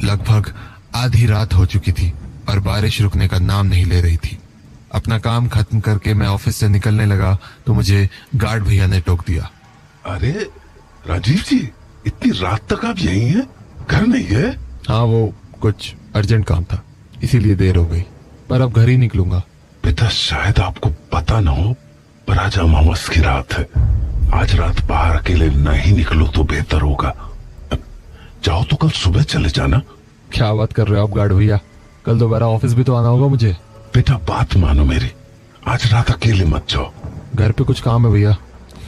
लगभग आधी रात हो चुकी थी और बारिश रुकने का नाम नहीं ले रही थी। अपना काम खत्म करके मैं ऑफिस से निकलने लगा तो मुझे गार्ड भैया ने टोक दिया। अरे राजीव जी, इतनी रात तक आप यहीं हैं? घर नहीं गए? हाँ, वो कुछ अर्जेंट काम था, इसीलिए देर हो गई, पर अब घर ही निकलूंगा। बेटा, शायद आपको पता ना हो, पर आज अमावस की रात है। आज रात बाहर अकेले नहीं निकलो तो बेहतर होगा। जाओ तो कल सुबह चले जाना। क्या बात कर रहे हो आप गार्ड भैया? कल दोबारा ऑफिस भी तो आना होगा मुझे। बेटा, बात मानो मेरी, आज रात अकेले मत जाओ। घर पे कुछ काम है भैया,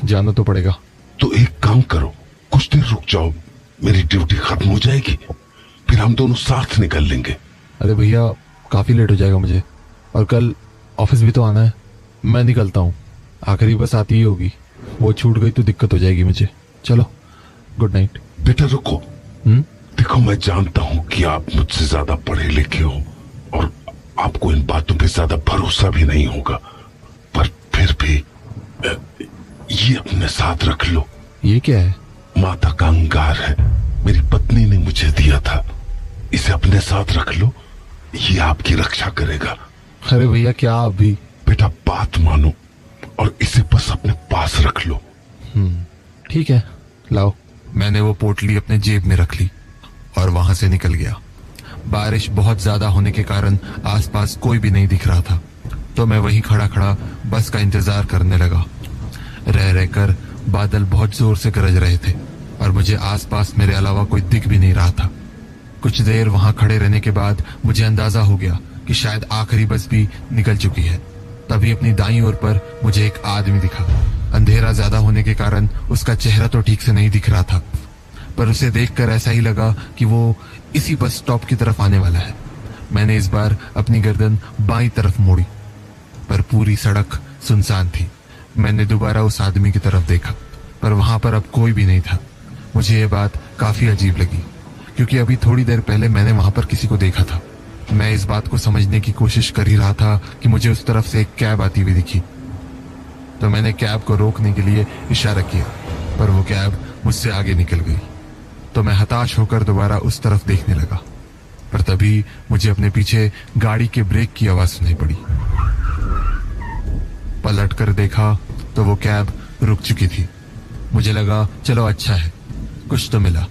जाना तो पड़ेगा। तो एक काम करो, कुछ देर रुक जाओ, मेरी ड्यूटी खत्म हो जाएगी, फिर हम दोनों साथ निकल लेंगे। अरे भैया, काफी लेट हो जाएगा मुझे, और कल ऑफिस भी तो आना है। मैं निकलता हूँ, आखिरी बस आती ही होगी, वो छूट गई तो दिक्कत हो जाएगी मुझे। चलो, गुड नाइट। बेटा रुको। देखो, मैं जानता हूँ कि आप मुझसे ज्यादा पढ़े लिखे हो और आपको इन बातों पे ज्यादा भरोसा भी नहीं होगा, पर फिर भी ये अपने साथ रख लो। ये क्या है? माता का अंगार है, मेरी पत्नी ने मुझे दिया था। इसे अपने साथ रख लो, ये आपकी रक्षा करेगा। अरे भैया, क्या आप भी? बेटा, बात मानो और इसे बस अपने पास रख लो। ठीक है, लाओ। मैंने वो पोटली अपने जेब में रख ली और वहां से निकल गया। बारिश बहुत ज्यादा होने के कारण आसपास कोई भी नहीं दिख रहा था, तो मैं वहीं खड़ा खड़ा बस का इंतजार करने लगा। रह रहकर बादल बहुत जोर से गरज रहे थे और मुझे आसपास मेरे अलावा कोई दिख भी नहीं रहा था। कुछ देर वहां खड़े रहने के बाद मुझे अंदाजा हो गया कि शायद आखिरी बस भी निकल चुकी है। तभी अपनी दाईं ओर पर मुझे एक आदमी दिखा। अंधेरा ज्यादा होने के कारण उसका चेहरा तो ठीक से नहीं दिख रहा था, पर उसे देखकर ऐसा ही लगा कि वो इसी बस स्टॉप की तरफ आने वाला है। मैंने इस बार अपनी गर्दन बाईं तरफ मोड़ी, पर पूरी सड़क सुनसान थी। मैंने दोबारा उस आदमी की तरफ देखा, पर वहां पर अब कोई भी नहीं था। मुझे ये बात काफी अजीब लगी, क्योंकि अभी थोड़ी देर पहले मैंने वहां पर किसी को देखा था। मैं इस बात को समझने की कोशिश कर ही रहा था कि मुझे उस तरफ से एक कैब आती हुई दिखी, तो मैंने कैब को रोकने के लिए इशारा किया, पर वो कैब मुझसे आगे निकल गई। तो मैं हताश होकर दोबारा उस तरफ देखने लगा, पर तभी मुझे अपने पीछे गाड़ी के ब्रेक की आवाज सुनाई पड़ी। पलट कर देखा तो वो कैब रुक चुकी थी। मुझे लगा चलो अच्छा है, कुछ तो मिला।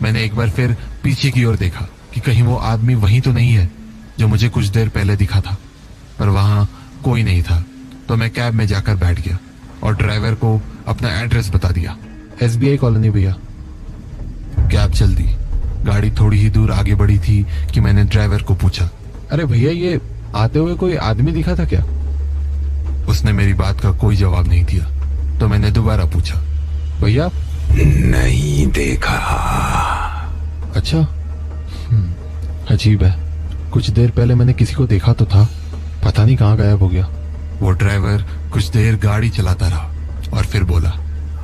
मैंने एक बार फिर पीछे की ओर देखा कि कहीं वो आदमी वहीं तो नहीं है जो मुझे कुछ देर पहले दिखा था, पर वहां कोई नहीं था। तो मैं कैब में जाकर बैठ गया और ड्राइवर को अपना एड्रेस बता दिया। SBI कॉलोनी भैया। कैब चल दी। गाड़ी थोड़ी ही दूर आगे बढ़ी थी कि मैंने ड्राइवर को पूछा, अरे भैया, ये आते हुए कोई आदमी दिखा था क्या? उसने मेरी बात का कोई जवाब नहीं दिया, तो मैंने दोबारा पूछा, भैया? नहीं देखा। अच्छा, अजीब है, कुछ देर पहले मैंने किसी को देखा तो था, पता नहीं कहाँ गायब हो गया। वो ड्राइवर कुछ देर गाड़ी चलाता रहा और फिर बोला,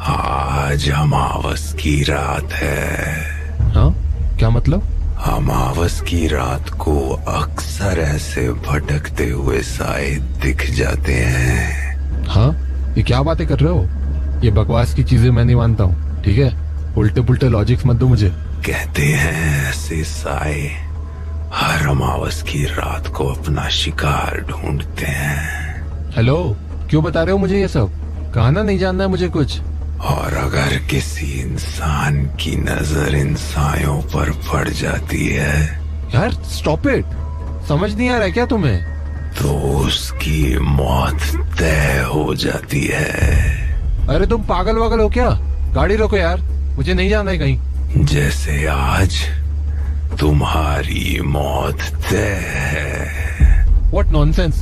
आज अमावस की रात है। हाँ, क्या मतलब? अमावस की रात को अक्सर ऐसे भटकते हुए साए दिख जाते हैं। हाँ, ये क्या बातें कर रहे हो? ये बकवास की चीजें मैं नहीं मानता हूँ, ठीक है? उल्टे पुल्टे लॉजिक्स मत दो मुझे। कहते हैं ऐसे साए हर अमावस की रात को अपना शिकार ढूंढते हैं। हेलो, क्यों बता रहे हो मुझे ये सब? कहना नहीं जानना है मुझे कुछ। और अगर किसी इंसान की नजर इन सायों पर पड़ जाती है, यार स्टॉप इट, समझ नहीं आ रहा है क्या तुम्हें? तो उसकी मौत तय हो जाती है। अरे तुम पागल वागल हो क्या? गाड़ी रोको यार, मुझे नहीं जाना है कहीं। जैसे आज तुम्हारी मौत तय है। What nonsense,